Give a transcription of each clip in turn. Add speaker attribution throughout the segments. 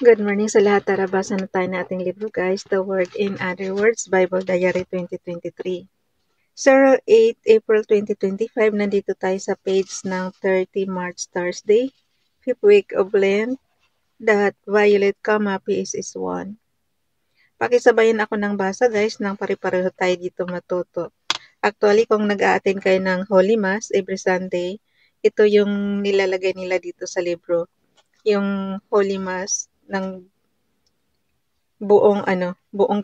Speaker 1: Good morning sa lahat. Tara, basa na tayo ng ating libro guys. The Word in Other Words, Bible Diary 2023. 08 April 2025, nandito tayo sa page ng 30 March Thursday, 5th week of Lent, that violet, peace is one. Pakisabayan ako ng basa guys, nang pare-pareho tayo dito matuto. Actually, kung nag-a-attend kayo ng Holy Mass every Sunday, ito yung nilalagay nila dito sa libro. Yung Holy Mass ng buong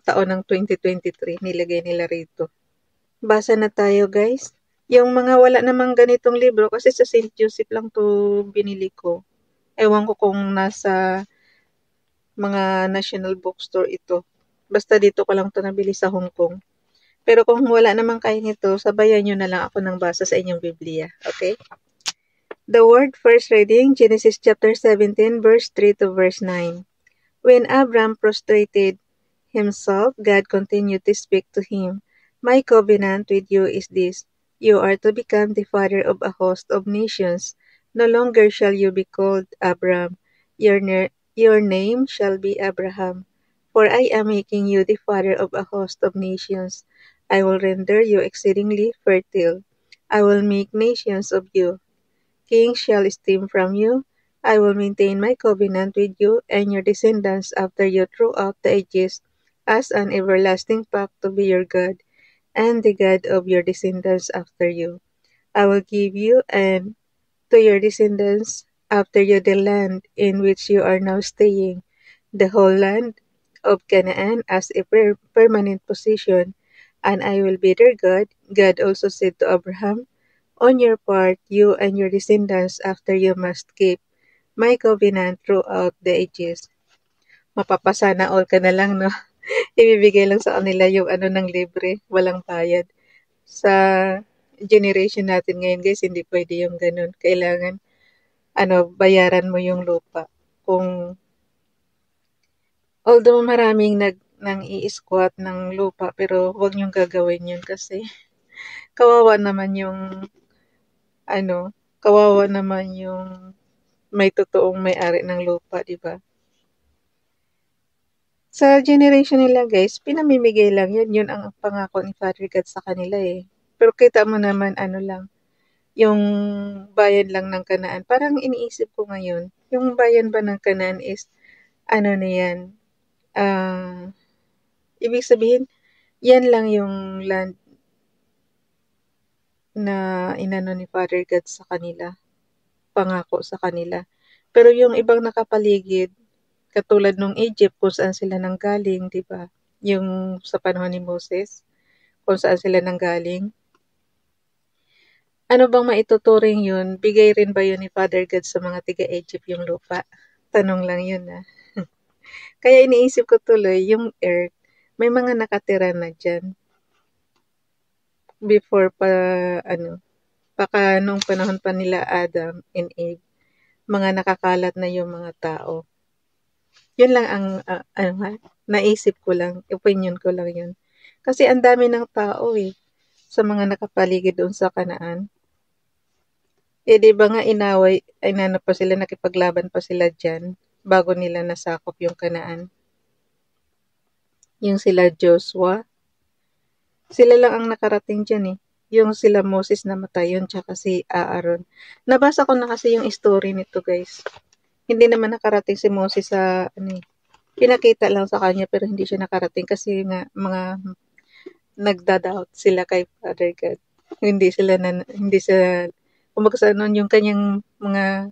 Speaker 1: taon ng 2023, nilagay nila rito. Basa na tayo guys. Yung mga wala namang ganitong libro, kasi sa St. Joseph lang to binili ko. Ewan ko kung nasa mga national bookstore ito. Basta dito ko lang to nabili sa Hong Kong. Pero kung wala naman kayo nito, sabayan nyo na lang ako ng basa sa inyong Biblia. Okay? The word first reading, Genesis chapter 17, verse 3 to verse 9. When Abram prostrated himself, God continued to speak to him. My covenant with you is this. You are to become the father of a host of nations. No longer shall you be called Abram. Your name shall be Abraham. For I am making you the father of a host of nations. I will render you exceedingly fertile. I will make nations of you. Kings shall stem from you. I will maintain my covenant with you and your descendants after you throughout the ages as an everlasting pact to be your God and the God of your descendants after you. I will give you and to your descendants after you the land in which you are now staying, the whole land of Canaan as a permanent possession, and I will be their God. God also said to Abraham, on your part, you and your descendants after you must keep my covenant throughout the ages. Mapapasana all ka na lang, no? Ibibigay lang sa kanila yung ng libre, walang bayad. Sa generation natin ngayon, guys, hindi pwede yung ganun. Kailangan, bayaran mo yung lupa. Although maraming nang i-squat ng lupa, pero huwag niyong gagawin yun kasi kawawa naman yung kawawa naman yung may totoong may-ari ng lupa, di ba? Sa generation nila guys, pinamimigay lang yan. Yun ang pangako ni Father God sa kanila eh. Pero kita mo naman lang, yung bayan lang ng Kanaan. Parang iniisip ko ngayon, yung bayan ba ng Kanaan is, na yan, ibig sabihin, yan lang yung land na inano ni Father God sa kanila, pangako sa kanila. Pero yung ibang nakapaligid, katulad nung Egypt, kung saan sila nanggaling, di ba? Yung sa panahon ni Moses, kung saan sila nanggaling. Ano bang maituturing yun? Bigay rin ba yun ni Father God sa mga tiga-Egypt yung lupa? Tanong lang yun Kaya iniisip ko tuloy, yung earth, may mga nakatira na dyan. Before pa, baka nung panahon pa nila Adam and Eve, mga nakakalat na yung mga tao. Yun lang ang, naisip ko lang, opinion ko lang yun. Kasi ang dami ng tao sa mga nakapaligid doon sa Kanaan. Di ba nga pa sila, nakipaglaban pa sila dyan, bago nila nasakop yung Kanaan. Yung sila Joshua, sila lang ang nakarating dyan Yung sila Moses namatay yun, tsaka si Aaron. Nabasa ko na kasi yung story nito guys. Hindi naman nakarating si Moses sa, pinakita lang sa kanya pero hindi siya nakarating kasi nga mga nagda-doubt sila kay Father God. Hindi sila kumbaga sa yung kanyang mga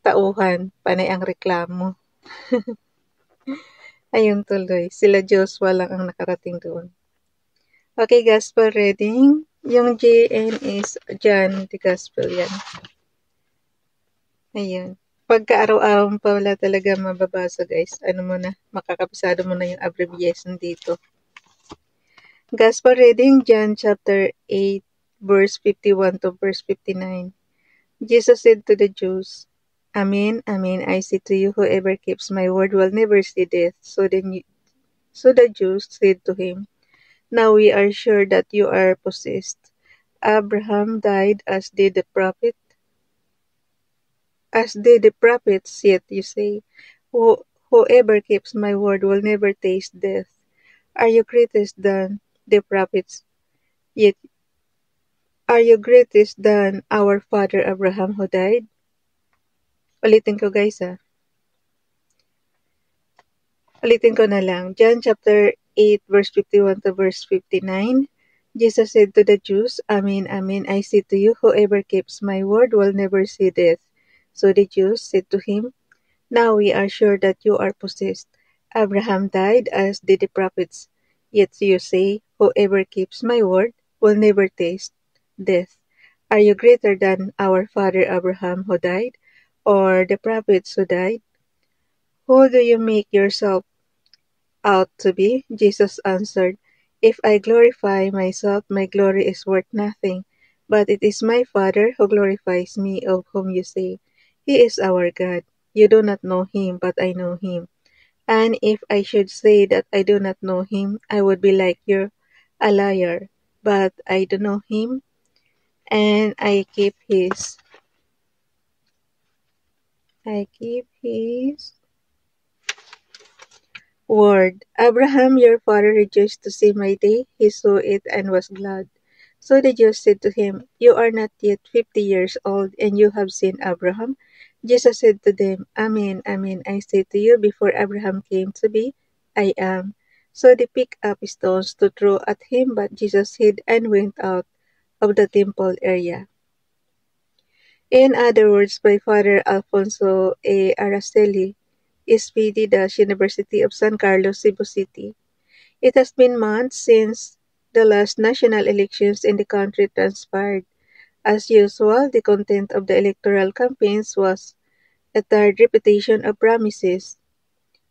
Speaker 1: tauhan, panay ang reklamo. Ayun tuloy, sila Joshua lang ang nakarating doon. Okay, gospel reading. Yung JN is John the Gospel yan. Ayun. Pagka araw-araw pa wala talaga mababasa guys, makakabisado mo na yung abbreviation dito. Gospel reading, John chapter 8, verse 51 to verse 59. Jesus said to the Jews, Amen, amen, I say to you, whoever keeps my word will never see death. So the Jews said to him, Now we are sure that you are possessed. Abraham died as did the prophets, yet you say, whoever keeps my word will never taste death. Are you greater than the prophets? Yet are you greater than our father Abraham who died? Ulitin ko guys Ulitin ko na lang. John chapter 8 verse 51 to verse 59. Jesus said to the Jews, Amen, amen, I say to you, whoever keeps my word will never see death. So the Jews said to him, Now we are sure that you are possessed. Abraham died as did the prophets. Yet you say, whoever keeps my word will never taste death. Are you greater than our father Abraham who died, or the prophets who died? Who do you make yourself out to be? Jesus answered, If I glorify myself, my glory is worth nothing. But it is my Father who glorifies me, of whom you say, He is our God. You do not know him, but I know him. And if I should say that I do not know him, I would be like you, a liar. But I do know him, and I keep his word. Abraham your father rejoiced to see my day. He saw it and was glad. So the Jews said to him, You are not yet 50 years old, and you have seen Abraham? Jesus said to them, Amen, amen, I say to you, before Abraham came to be, I am. So they picked up stones to throw at him, but Jesus hid and went out of the temple area. In other words, by Father Alfonso A. Araceli, SPD, University of San Carlos, Cebu City. It has been months since the last national elections in the country transpired. As usual, the content of the electoral campaigns was a tired repetition of promises.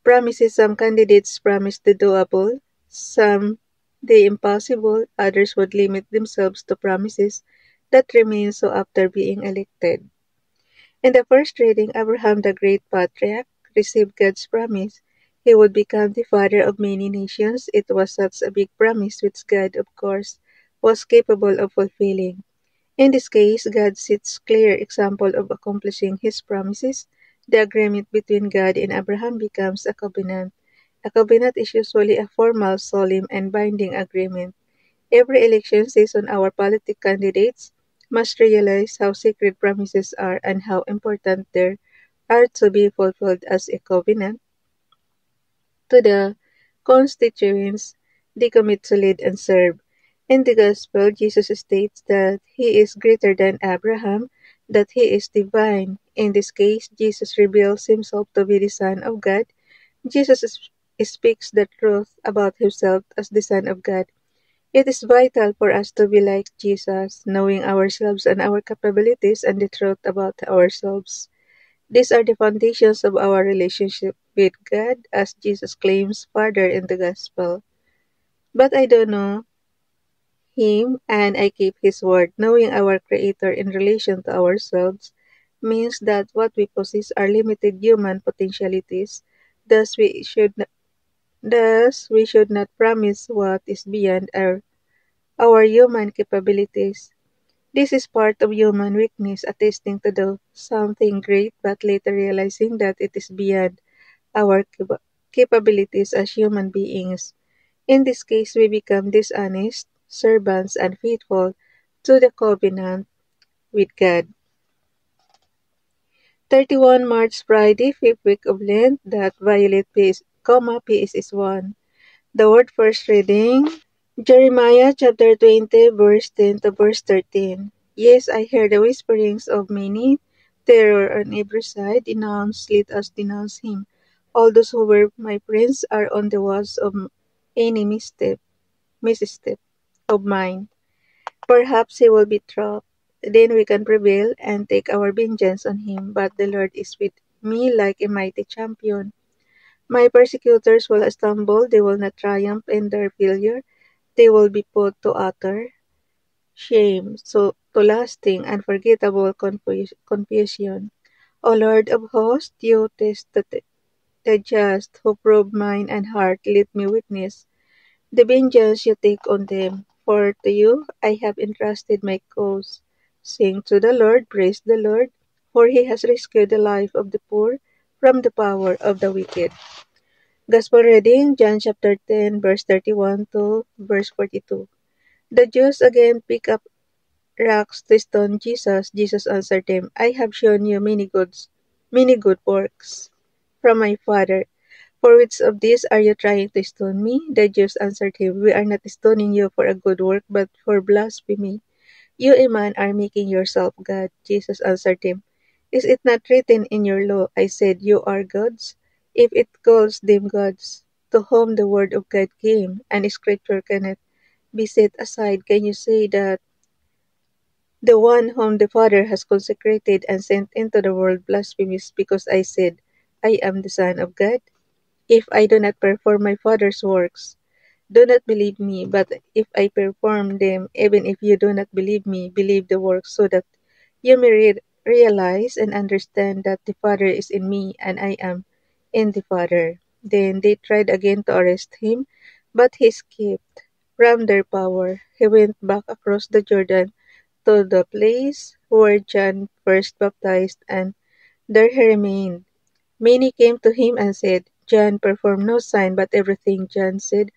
Speaker 1: Promises some candidates promised the doable, some the impossible, others would limit themselves to promises that remain so after being elected. In the first reading, Abraham the great patriarch received God's promise. He would become the father of many nations. It was such a big promise which God, of course, was capable of fulfilling. In this case, God sets clear example of accomplishing his promises. The agreement between God and Abraham becomes a covenant. A covenant is usually a formal, solemn, and binding agreement. Every election season, our political candidates must realize how sacred promises are and how important they are to be fulfilled as a covenant to the constituents they commit to lead and serve. In the Gospel, Jesus states that he is greater than Abraham, that he is divine. In this case, Jesus reveals himself to be the Son of God. Jesus speaks the truth about himself as the Son of God. It is vital for us to be like Jesus, knowing ourselves and our capabilities and the truth about ourselves. These are the foundations of our relationship with God, as Jesus claims further in the Gospel. But I don't know him and I keep his word. Knowing our Creator in relation to ourselves means that what we possess are limited human potentialities. Thus we should not promise what is beyond our human capabilities. This is part of human weakness, attesting to do something great but later realizing that it is beyond our capabilities as human beings. In this case, we become dishonest, servants, and faithful to the covenant with God. 31 March Friday, 5th week of Lent, that violet peace, peace is one. The word first reading, Jeremiah chapter 20, verse 10 to verse 13. Yes, I hear the whisperings of many. Terror on every side. Denounce, let us denounce him. All those who were my friends are on the walls of any misstep of mine. Perhaps he will be trapped. Then we can prevail and take our vengeance on him. But the Lord is with me like a mighty champion. My persecutors will stumble. They will not triumph in their failure. They will be put to utter shame, so to lasting, unforgettable confusion. O Lord of hosts, you test the just, who probe mind and heart, let me witness the vengeance you take on them. For to you I have entrusted my cause. Sing to the Lord, praise the Lord, for he has rescued the life of the poor. from the power of the wicked. Gospel reading, John chapter 10, verse 31 to verse 42. The Jews again pick up rocks to stone Jesus. Jesus answered them, I have shown you many good works from my Father. For which of these are you trying to stone me? The Jews answered him, We are not stoning you for a good work, but for blasphemy. You, a man, are making yourself God. Jesus answered him, Is it not written in your law, I said, you are gods? If it calls them gods, to whom the word of God came, and scripture cannot be set aside, can you say that the one whom the Father has consecrated and sent into the world blasphemes because I said, I am the Son of God? If I do not perform my Father's works, do not believe me, but if I perform them, even if you do not believe me, believe the works, so that you may realize and understand that the Father is in me and I am in the Father. Then they tried again to arrest him, but he escaped from their power. He went back across the Jordan to the place where John first baptized, and there he remained. Many came to him and said, John performed no sign, but everything John said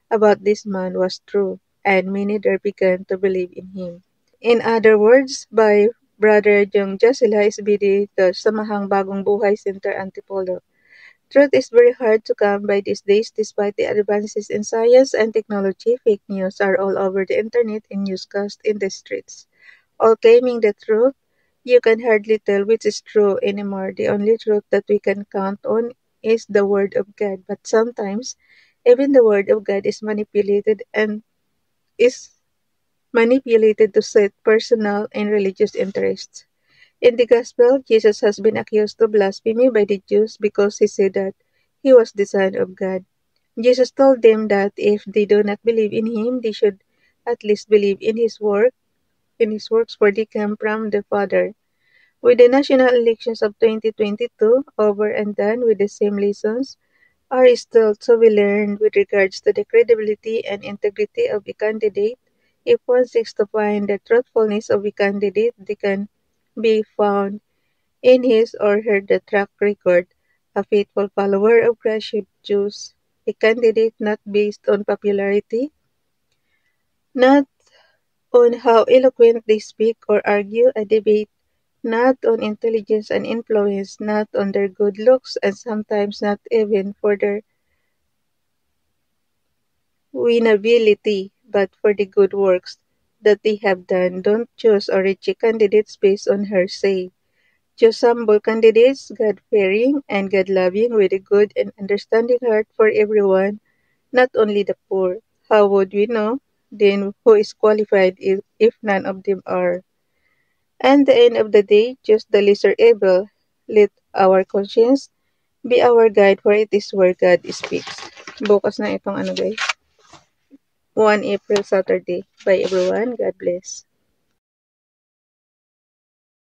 Speaker 1: about this man was true, and many there began to believe in him. In other words, by Brother Jong Jasila SBD, the Samahang Bagong Buhay Center Antipolo. Truth is very hard to come by these days despite the advances in science and technology. Fake news are all over the internet and newscast in the streets. All claiming the truth, you can hardly tell which is true anymore. The only truth that we can count on is the Word of God. But sometimes, even the Word of God is manipulated to suit personal and religious interests. In the Gospel, Jesus has been accused of blasphemy by the Jews because he said that he was the Son of God. Jesus told them that if they do not believe in him, they should at least believe in his works, for they come from the Father. With the national elections of 2022 over and done with, the same lessons are still to be learned with regards to the credibility and integrity of a candidate. If one seeks to find the truthfulness of a candidate, they can be found in his or her the track record. A faithful follower of Christ should choose a candidate not based on popularity, not on how eloquent they speak or argue a debate, not on intelligence and influence, not on their good looks, and sometimes not even for their winnability, but for the good works that they have done. Don't choose or reject candidates based on hearsay. Choose humble candidates, God-fearing and God-loving, with a good and understanding heart for everyone, not only the poor. How would we know then who is qualified if none of them are? And the end of the day, choose the lesser evil. Let our conscience be our guide, for it is where God speaks. Bukas na itong guys. 1 April Saturday. Bye everyone. God bless.